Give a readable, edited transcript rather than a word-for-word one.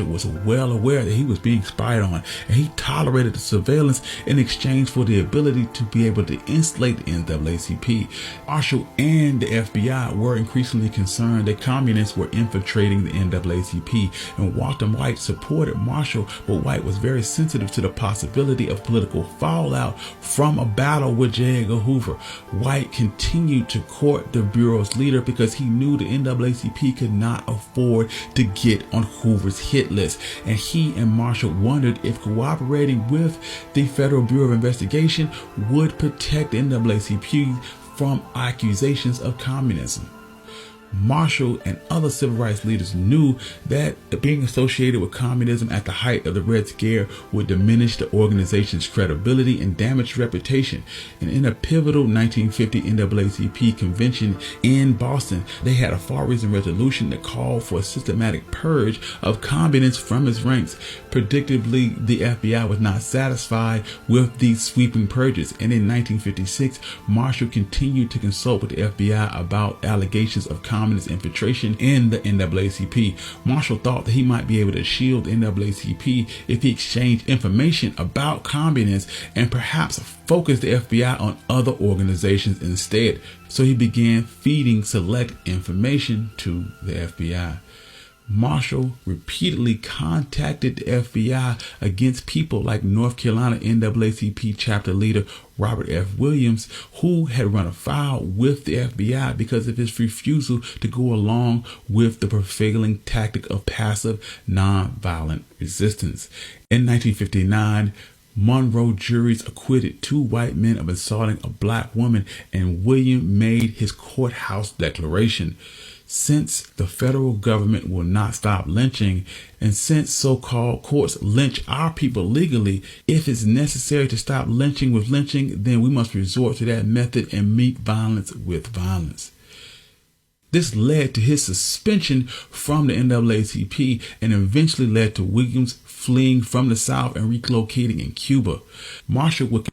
was well aware that he was being spied on, and he tolerated the surveillance in exchange for the ability to be able to insulate the NAACP. Marshall and the FBI were increasingly concerned that communists were infiltrating the NAACP, and Walter White supported Marshall, but White was very sensitive to the possibility of political fallout from a battle with J. Edgar Hoover. White continued to court the Bureau's leader because he knew the NAACP could not afford to get on Hoover's hit list, and he and Marshall wondered if cooperating with the Federal Bureau of Investigation would protect the NAACP from accusations of communism. Marshall and other civil rights leaders knew that being associated with communism at the height of the Red Scare would diminish the organization's credibility and damage reputation. And in a pivotal 1950 NAACP convention in Boston, they had a far-reaching resolution that called for a systematic purge of communists from its ranks. Predictably, the FBI was not satisfied with these sweeping purges, and in 1956, Marshall continued to consult with the FBI about allegations of communist infiltration in the NAACP. Marshall thought that he might be able to shield the NAACP if he exchanged information about communists and perhaps focus the FBI on other organizations instead. So he began feeding select information to the FBI. Marshall repeatedly contacted the FBI against people like North Carolina NAACP chapter leader Robert F. Williams, who had run afoul with the FBI because of his refusal to go along with the prevailing tactic of passive, nonviolent resistance. In 1959, Monroe juries acquitted 2 white men of assaulting a black woman, and William made his courthouse declaration. Since the federal government will not stop lynching, and since so-called courts lynch our people legally, if it's necessary to stop lynching with lynching, then we must resort to that method and meet violence with violence. This led to his suspension from the NAACP and eventually led to Williams fleeing from the South and relocating in Cuba. Marshall would